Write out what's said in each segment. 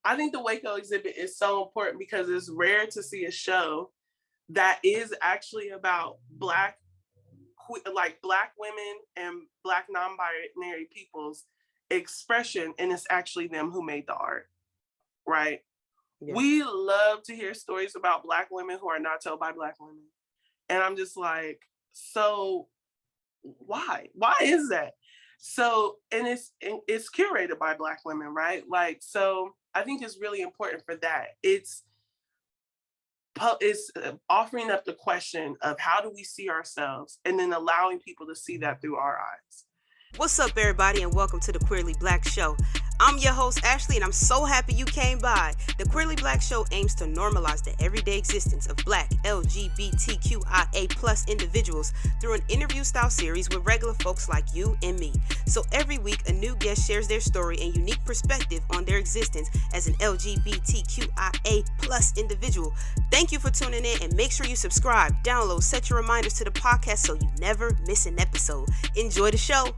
I think the WACO exhibit is so important because it's rare to see a show that is actually about Black women and Black non-binary people's expression, and it's actually them who made the art, right? Yeah. We love to hear stories about Black women who are not told by Black women. And I'm just like, so why? Why is that? So, and it's curated by Black women, right? Like, so I think it's really important for that. It's offering up the question of how do we see ourselves, and then allowing people to see that through our eyes. What's up, everybody, and welcome to the Queerly Blax Show. I'm your host, Ashley, and I'm so happy you came by. The Queerly Blax Show aims to normalize the everyday existence of Black LGBTQIA+ individuals through an interview-style series with regular folks like you and me. So every week, a new guest shares their story and unique perspective on their existence as an LGBTQIA+ individual. Thank you for tuning in, and make sure you subscribe, download, set your reminders to the podcast so you never miss an episode. Enjoy the show.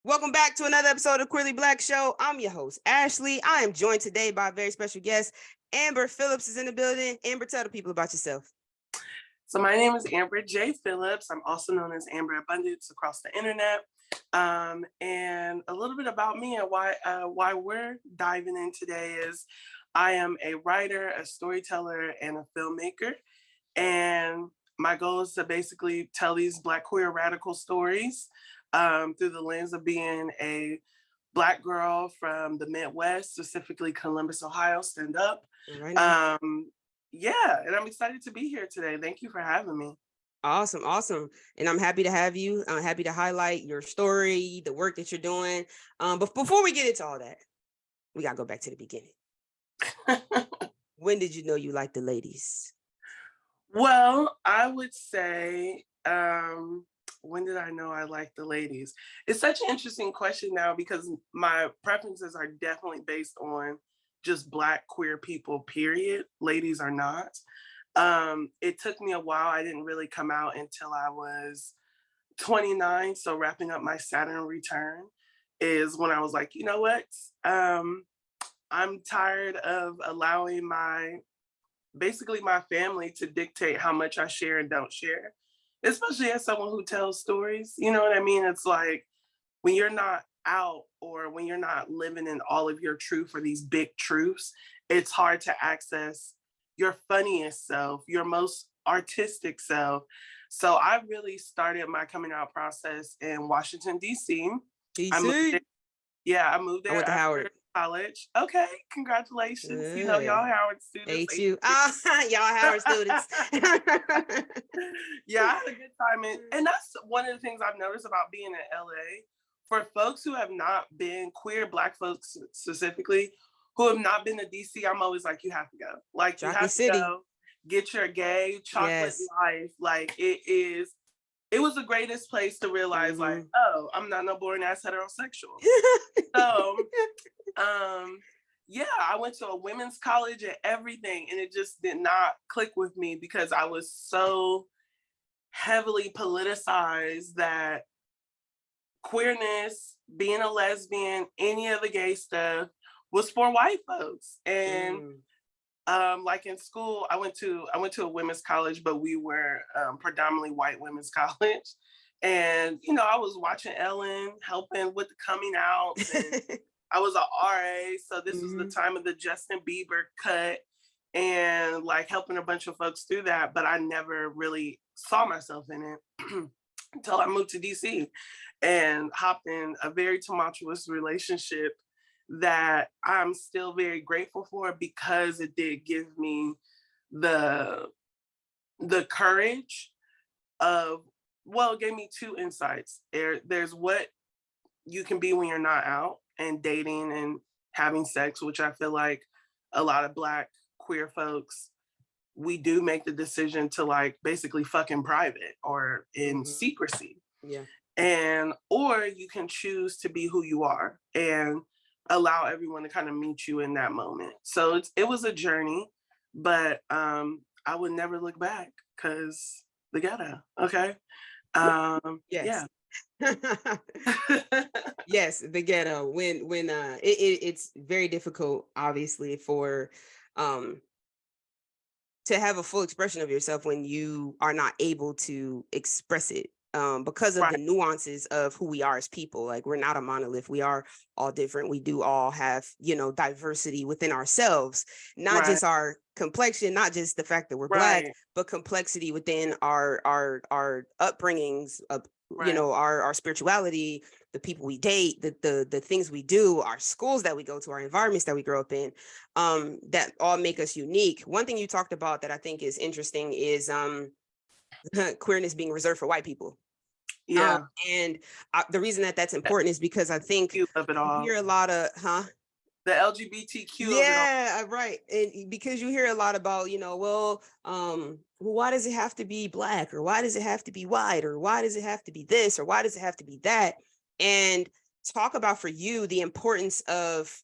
Welcome back to another episode of Queerly Blax Show. I'm your host, Ashley. I am joined today by a very special guest. Amber Phillips is in the building. Amber, tell the people about yourself. So my name is Amber J. Phillips. I'm also known as Amber Abundance across the internet. And a little bit about me and why we're diving in today is I am a writer, a storyteller, and a filmmaker. And my goal is to basically tell these Black queer radical stories through the lens of being a Black girl from the Midwest, specifically Columbus, Ohio. Stand up. Right. Yeah, and I'm excited to be here today. Thank you for having me. Awesome. And I'm happy to have you. I'm happy to highlight your story, the work that you're doing. But before we get into all that, we got to go back to the beginning. When did you know you liked the ladies? Well, I would say, when did I know I liked the ladies? It's such an interesting question now because my preferences are definitely based on just Black queer people, period. Ladies are not. It took me a while. I didn't really come out until I was 29. So wrapping up my Saturn return is when I was like, you know what? I'm tired of allowing my family to dictate how much I share and don't share, especially as someone who tells stories. You know what I mean? It's like when you're not out or when you're not living in all of your truth or these big truths, it's hard to access your funniest self, your most artistic self. So I really started my coming out process in Washington, D.C. I moved there. I went to Howard College. Okay, congratulations. Yeah. You know, y'all Howard students. HU. Y'all Howard students. Yeah, I had a good time. And that's one of the things I've noticed about being in LA. For folks who have not been, queer Black folks specifically, who have not been to DC, I'm always like, you have to go. Like, you have to go, get your gay chocolate life. Like, it was the greatest place to realize, like, oh, I'm not no boring ass heterosexual. So, yeah, I went to a women's college and everything, and it just did not click with me because I was so heavily politicized that queerness, being a lesbian, any of the gay stuff was for white folks. And like in school, I went to a women's college, but we were predominantly white women's college. And, you know, I was watching Ellen, helping with the coming out. And I was an RA. So this was the time of the Justin Bieber cut and like helping a bunch of folks through that. But I never really saw myself in it until I moved to DC and hopped in a very tumultuous relationship that I'm still very grateful for because it did give me the courage of, well, it gave me two insights. There's what you can be when you're not out and dating and having sex, which I feel like a lot of Black queer folks, we do make the decision to like basically fuck in private or in secrecy. Yeah. And, or you can choose to be who you are and allow everyone to kind of meet you in that moment. So it was a journey, but I would never look back because the ghetto, okay? Yes. Yeah. Yes, the ghetto. When it's very difficult, obviously, for um to have a full expression of yourself when you are not able to express it, because of Right, the nuances of who we are as people. Like, we're not a monolith. We are all different. We do all have, diversity within ourselves, not right, just our complexion, not just the fact that we're Black, right, but complexity within our upbringings, right. our spirituality, the people we date, the things we do, our schools that we go to, our environments that we grow up in, that all make us unique. One thing you talked about that I think is interesting is queerness being reserved for white people. Um, Yeah, and the reason that that's important is because I think Q of it you all. hear a lot of, The LGBTQ of it all. yeah, right. And because you hear a lot about, well, why does it have to be Black, or why does it have to be white, or why does it have to be this, or why does it have to be that? And talk about for you the importance of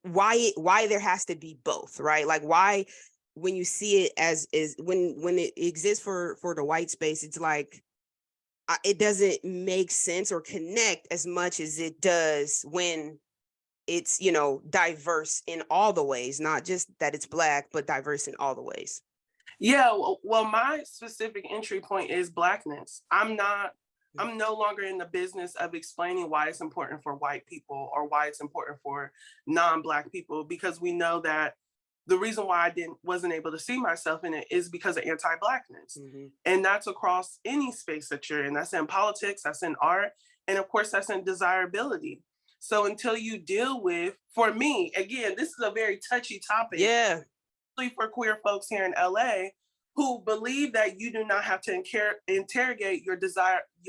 why there has to be both, right? Like, why, when you see it as is, when it exists for the white space, it's like, it doesn't make sense or connect as much as it does when it's, diverse in all the ways, not just that it's Black, but diverse in all the ways. Yeah, well, my specific entry point is Blackness. I'm no longer in the business of explaining why it's important for white people or why it's important for non-Black people, because we know that the reason why I wasn't able to see myself in it is because of anti-Blackness. Mm-hmm. And that's across any space that you're in. That's in politics, that's in art, and of course that's in desirability. So until you deal with, for me, again, this is a very touchy topic, Yeah. for queer folks here in LA who believe that you do not have to interrogate your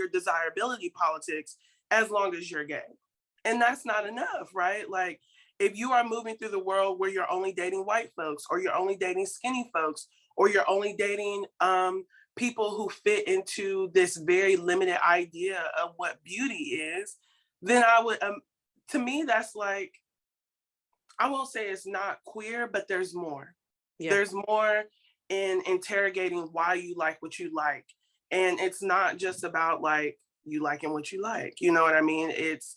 desirability politics as long as you're gay. And that's not enough, right? Like, if you are moving through the world where you're only dating white folks, or you're only dating skinny folks, or you're only dating people who fit into this very limited idea of what beauty is, then I would, to me, that's like, I won't say it's not queer, but there's more. Yeah. There's more in interrogating why you like what you like. And it's not just about like you liking what you like. You know what I mean? It's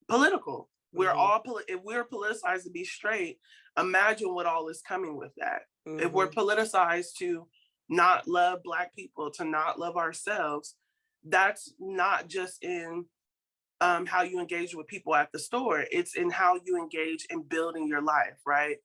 political. We're Mm-hmm. all, if we're politicized to be straight, imagine what all is coming with that. If we're Mm-hmm. politicized to not love Black people, to not love ourselves, that's not just in how you engage with people at the store. It's in how you engage in building your life, right?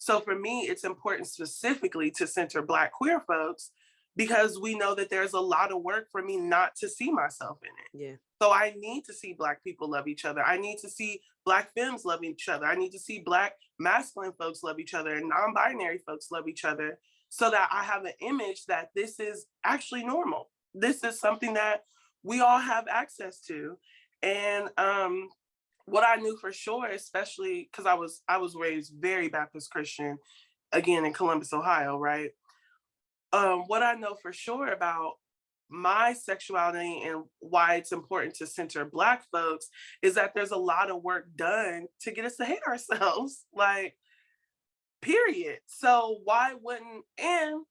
So for me, it's important specifically to center Black queer folks because we know that there's a lot of work for me not to see myself in it. Yeah. So I need to see Black people love each other. I need to see Black femmes love each other. I need to see Black masculine folks love each other and non-binary folks love each other, so that I have an image that this is actually normal. This is something that we all have access to. And what I knew for sure, especially because I was raised very Baptist Christian, again in Columbus, Ohio, right? What I know for sure about my sexuality and why it's important to center Black folks is that there's a lot of work done to get us to hate ourselves, like, period. So why wouldn't, and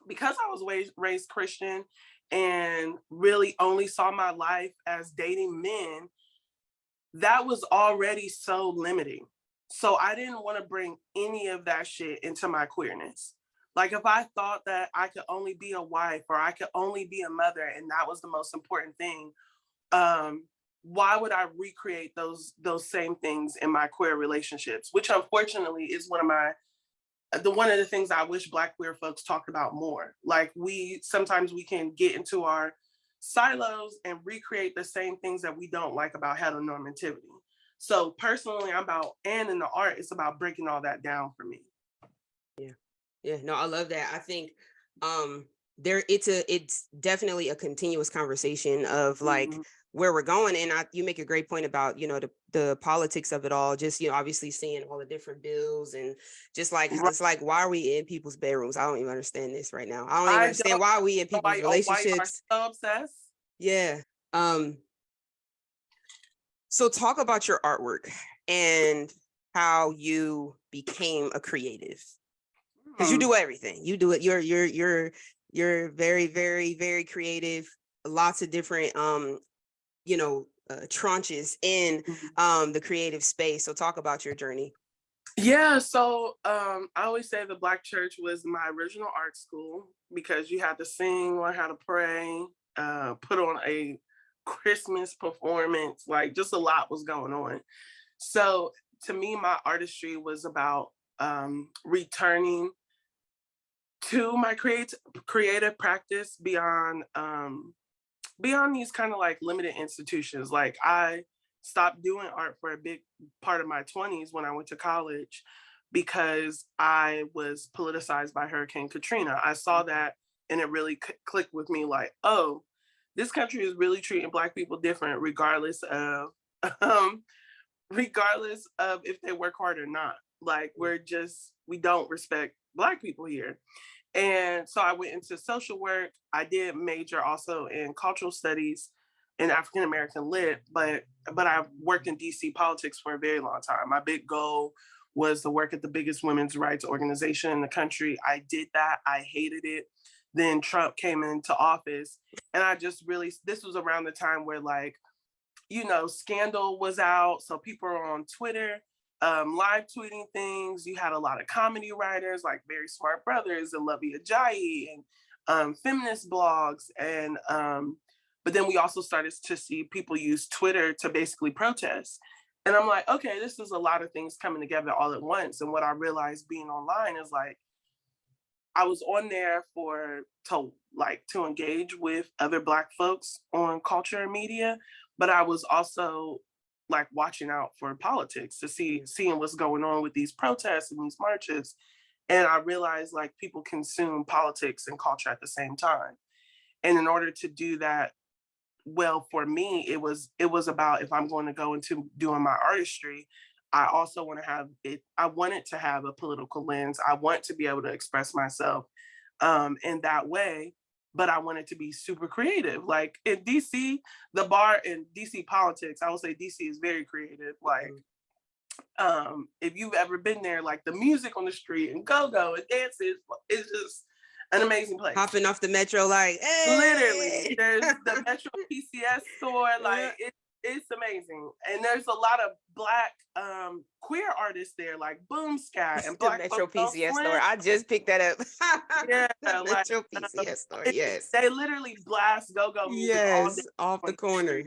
because I was raised Christian and really only saw my life as dating men, that was already so limiting. So I didn't want to bring any of that shit into my queerness. Like, if I thought that I could only be a wife or I could only be a mother and that was the most important thing, why would I recreate those same things in my queer relationships? Which unfortunately is one of the things I wish Black queer folks talked about more. Like, sometimes we can get into our silos and recreate the same things that we don't like about heteronormativity. So personally, and in the art, it's about breaking all that down for me. Yeah. Yeah. No, I love that. I think it's definitely a continuous conversation of like Mhm. where we're going. And you make a great point about, the politics of it all, just, obviously seeing all the different bills and just like, Right. it's like, why are we in people's bedrooms? I don't even understand this right now. I don't even I understand don't why are we in know people's why white are relationships. so obsessed. Yeah. Um, so talk about your artwork and how you became a creative. Because you do everything. You do it. You're very, very, very creative. lots of different tranches in the creative space. So talk about your journey. Yeah, so I always say the Black church was my original art school because you had to sing, learn how to pray, put on a Christmas performance, like just a lot was going on. So to me, my artistry was about returning to my creative practice beyond these kind of like limited institutions. Like I stopped doing art for a big part of my 20s when I went to college because I was politicized by Hurricane Katrina. I saw that and it really clicked with me like, oh, this country is really treating Black people different regardless of um, regardless of if they work hard or not. Like we don't respect Black people here. And so I went into social work. I did major also in cultural studies and African American lit, but I worked in DC politics for a very long time. My big goal was to work at the biggest women's rights organization in the country. I did that. I hated it. Then Trump came into office and this was around the time where like, Scandal was out. So people are on Twitter live tweeting things. You had a lot of comedy writers like Very Smart Brothers and Lovey Ajayi and feminist blogs. And but then we also started to see people use Twitter to basically protest. And I'm like, okay, this is a lot of things coming together all at once. And what I realized being online is like, I was on there to engage with other Black folks on culture and media, but I was also like watching out for politics to seeing what's going on with these protests and these marches. And I realized like people consume politics and culture at the same time. And in order to do that, well, for me, it was about if I'm going to go into doing my artistry, I also want to have it. I want it to have a political lens. I want to be able to express myself in that way, but I want it to be super creative. Like in DC, the bar in DC politics, I would say DC is very creative. Like if you've ever been there, like the music on the street and go-go and dances, it's just an amazing place. Hopping off the metro, like, hey! Literally, there's the Metro PCS store, like it's amazing. And there's a lot of Black queer artists there, like Boom Sky and Black Metro PCS store. I just picked that up. Yeah, the Metro PCS store. Yes, they literally blast go-go music all day off the corner.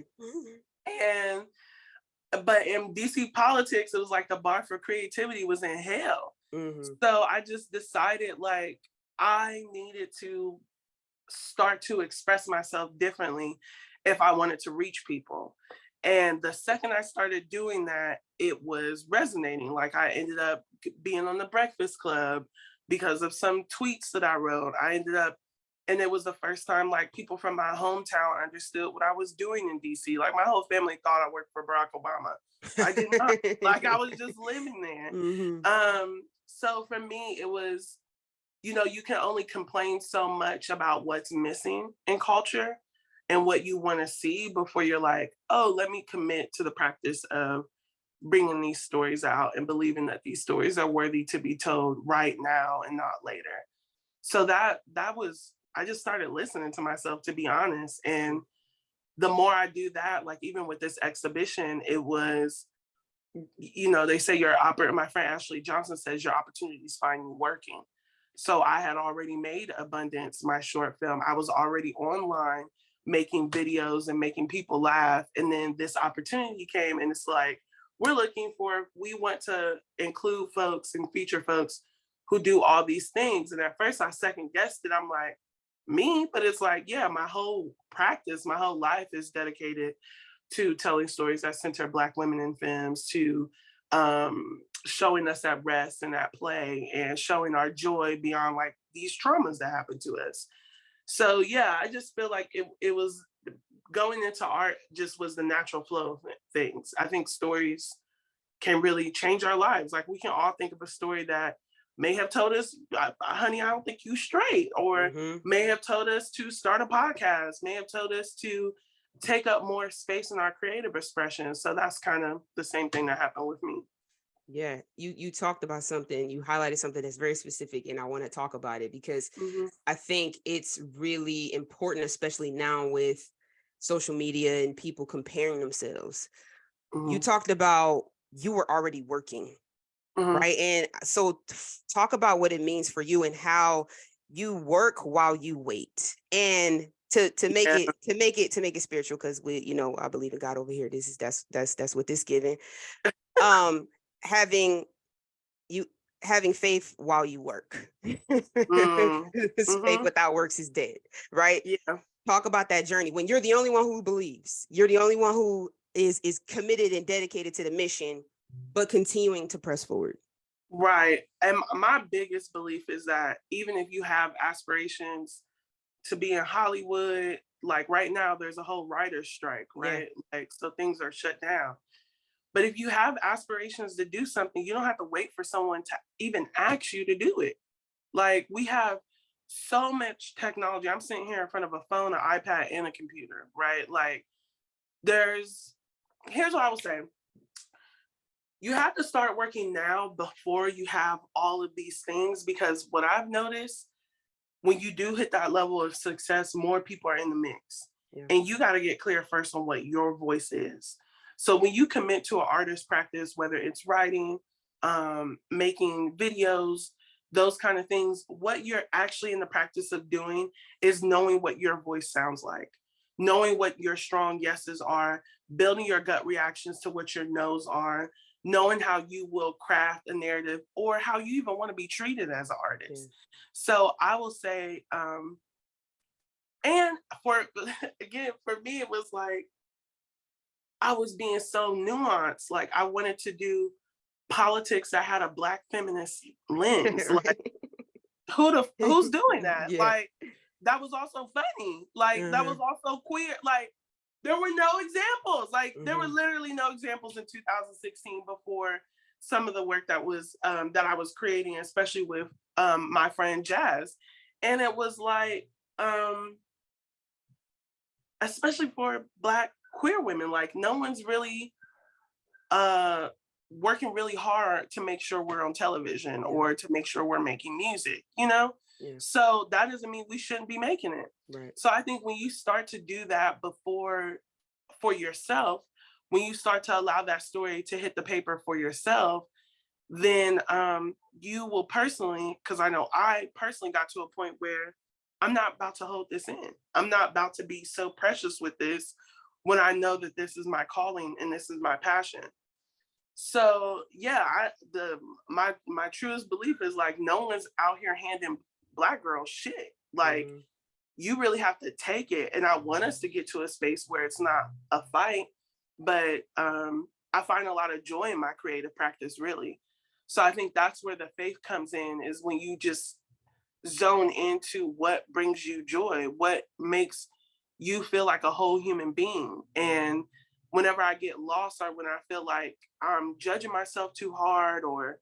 But in DC politics, it was like the bar for creativity was in hell. So I just decided like I needed to start to express myself differently if I wanted to reach people. And the second I started doing that, it was resonating. Like I ended up being on the Breakfast Club because of some tweets that I wrote. And it was the first time like people from my hometown understood what I was doing in DC. Like my whole family thought I worked for Barack Obama. I did not. Like I was just living there. So for me, it was, you can only complain so much about what's missing in culture and what you want to see before you're like, oh, let me commit to the practice of bringing these stories out and believing that these stories are worthy to be told right now and not later. So that was, I just started listening to myself, to be honest. And the more I do that, like even with this exhibition, it was, they say my friend Ashley Johnson says your opportunities find you working. So I had already made Abundance, my short film. I was already online making videos and making people laugh. And then this opportunity came and it's like, we want to include folks and feature folks who do all these things. And at first I second guessed it. I'm like, me? But it's like, yeah, my whole practice, my whole life is dedicated to telling stories that center Black women and femmes, to showing us at rest and at play and showing our joy beyond like these traumas that happen to us. So yeah, I just feel like it was going into art just was the natural flow of things. I think stories can really change our lives. Like we can all think of a story that may have told us, honey, I don't think you straight, or may have told us to start a podcast, may have told us to take up more space in our creative expression. So that's kind of the same thing that happened with me. Yeah, you talked about something, you highlighted something that's very specific, and I want to talk about it because Mm-hmm. I think it's really important, especially now with social media and people comparing themselves. You Mm-hmm. talked about you were already working, Mm-hmm. right? And so talk about what it means for you and how you work while you wait. And to make Yeah. it spiritual, because we, I believe in God over here. This is that's what this giving. Um having you having faith while you work. Mm. Faith Mm-hmm. without works is dead, right? Yeah. Talk about that journey when you're the only one who believes, you're the only one who is committed and dedicated to the mission, but continuing to press forward. Right. And my biggest belief is that even if you have aspirations to be in Hollywood, like right now, there's a whole writer's strike, Yeah. right? Like, so things are shut down. But if you have aspirations to do something, you don't have to wait for someone to even ask you to do it. Like, we have so much technology. I'm sitting here in front of a phone, an iPad, and a computer, right? Like, here's what I will say. You have to start working now before you have all of these things, because what I've noticed, when you do hit that level of success, more people are in the mix. Yeah. And you got to get clear first on what your voice is. So when you commit to an artist practice, whether it's writing, making videos, those kind of things, what you're actually in the practice of doing is knowing what your voice sounds like, knowing what your strong yeses are, building your gut reactions to what your no's are, knowing how you will craft a narrative or how you even want to be treated as an artist. Yeah. So I will say, and for again, for me, it was like I was being so nuanced. Like, I wanted to do politics that had a Black feminist lens. Like, Right. who's doing that? Yeah. Like, that was also funny. Like, that was also queer. Like, there were no examples. Like, there were literally no examples in 2016 before some of the work that was that I was creating, especially with my friend Jazz. And it was like, especially for Black queer women, like, no one's really uh working really hard to make sure we're on television or to make sure we're making music, you know? Yeah. So that doesn't mean we shouldn't be making it. Right. So I think when you start to do that before for yourself, when you start to allow that story to hit the paper for yourself, then you will personally, because I know I personally got to a point where I'm not about to hold this in. I'm not about to be so precious with this when I know that this is my calling and this is my passion. So yeah, my truest belief is like no one's out here handing Black girls shit. Like, you really have to take it. And I want us to get to a space where it's not a fight, but I find a lot of joy in my creative practice, really. So I think that's where the faith comes in, is when you just zone into what brings you joy, what makes you feel like a whole human being. And whenever I get lost, or when I feel like I'm judging myself too hard, or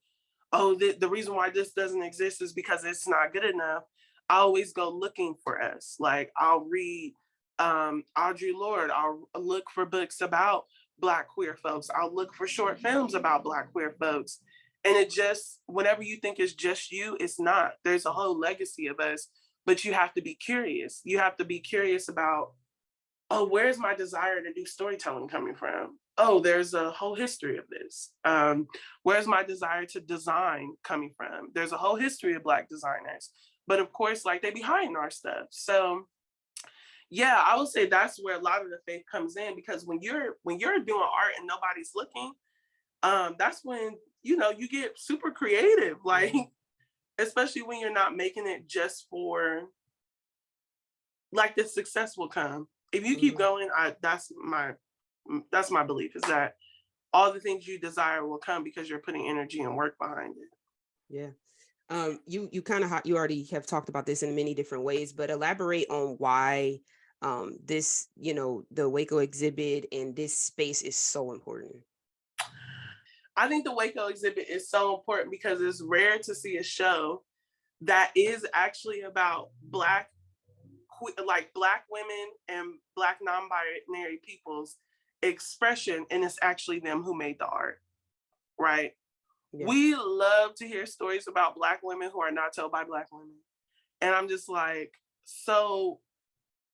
oh, the reason why this doesn't exist is because it's not good enough, I always go looking for us. Like, I'll read Audre Lorde. I'll look for books about Black queer folks. I'll look for short films about Black queer folks. And it just, whenever you think it's just you, it's not. There's a whole legacy of us, but you have to be curious. You have to be curious about, oh, where's my desire to do storytelling coming from? Oh, there's a whole history of this. Where's my desire to design coming from? There's a whole history of Black designers. But of course, like, they be hiding our stuff. So yeah, I would say that's where a lot of the faith comes in, because when you're doing art and nobody's looking, that's when, you get super creative. Like, especially when you're not making it just for, like, the success will come. If you keep going, that's my belief, is that all the things you desire will come because you're putting energy and work behind it. Yeah. You kind of you already have talked about this in many different ways, but elaborate on why this, the WACO exhibit and this space is so important. I think the WACO exhibit is so important because it's rare to see a show that is actually about Black women and Black non-binary people's expression, and it's actually them who made the art, right? Yeah. We love to hear stories about Black women who are not told by Black women. And I'm just like, so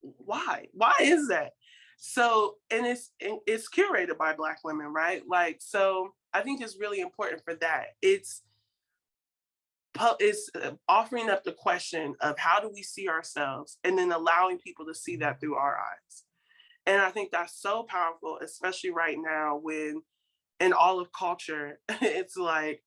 why is that? So, and it's curated by Black women, right? Like, so I think it's really important for that. It's offering up the question of how do we see ourselves, and then allowing people to see that through our eyes. And I think that's so powerful, especially right now when in all of culture, it's like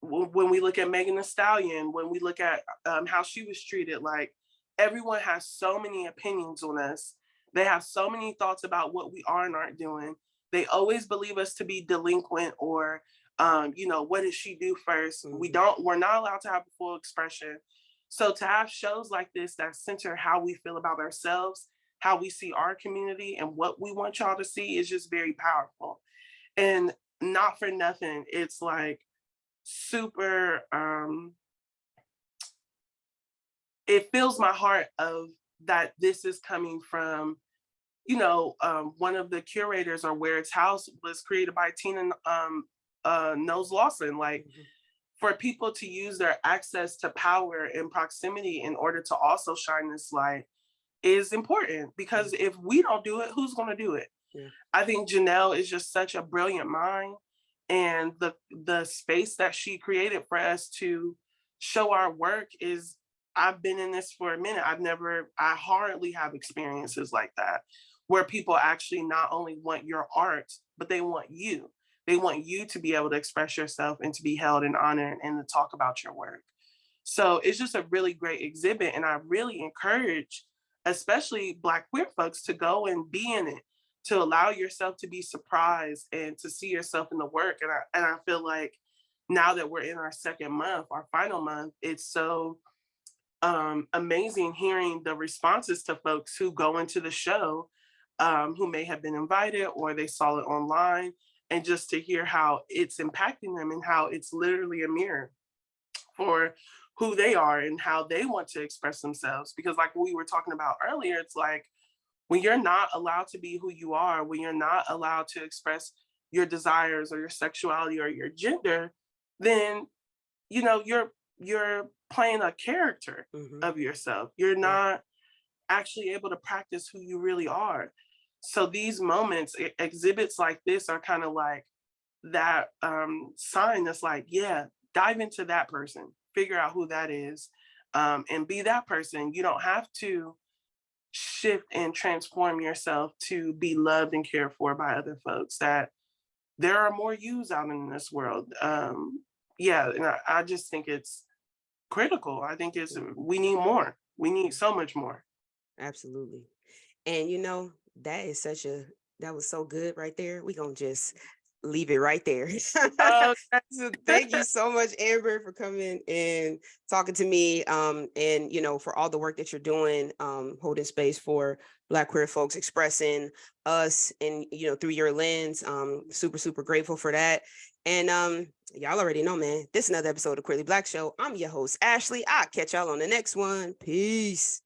when we look at Megan Thee Stallion, when we look at how she was treated, like everyone has so many opinions on us. They have so many thoughts about what we are and aren't doing. They always believe us to be delinquent or, what did she do first? Mm-hmm. We're not allowed to have a full expression. So to have shows like this that center how we feel about ourselves, how we see our community, and what we want y'all to see is just very powerful. And not for nothing, it's like super it fills my heart of that this is coming from one of the curators, or where its house was created by Tina knows Lawson. Like, Mm-hmm. for people to use their access to power and proximity in order to also shine this light is important, because if we don't do it, who's going to do it? Yeah. I think Genel is just such a brilliant mind, and the space that she created for us to show our work is, I've been in this for a minute. I hardly have experiences like that, where people actually not only want your art, but they want you. They want you to be able to express yourself and to be held in honor and to talk about your work. So it's just a really great exhibit. And I really encourage, especially Black queer folks, to go and be in it, to allow yourself to be surprised and to see yourself in the work. And I feel like now that we're in our second month, our final month, it's so amazing hearing the responses to folks who go into the show, who may have been invited or they saw it online, and just to hear how it's impacting them and how it's literally a mirror for who they are and how they want to express themselves. Because like we were talking about earlier, it's like when you're not allowed to be who you are, when you're not allowed to express your desires or your sexuality or your gender, then you're playing a character of yourself. You're not actually able to practice who you really are. So these moments, exhibits like this are kind of like that sign that's like, yeah, dive into that person, figure out who that is, and be that person. You don't have to shift and transform yourself to be loved and cared for by other folks. That there are more yous out in this world. And I just think it's critical. I think we need more. We need so much more. Absolutely. And that was so good right there. We're gonna just leave it right there. Oh, So thank you so much, Amber, for coming and talking to me. And for all the work that you're doing, holding space for Black queer folks, expressing us and through your lens. Super, super grateful for that. And y'all already know, man, this is another episode of Queerly Blax Show. I'm your host, Ashley. I'll catch y'all on the next one. Peace.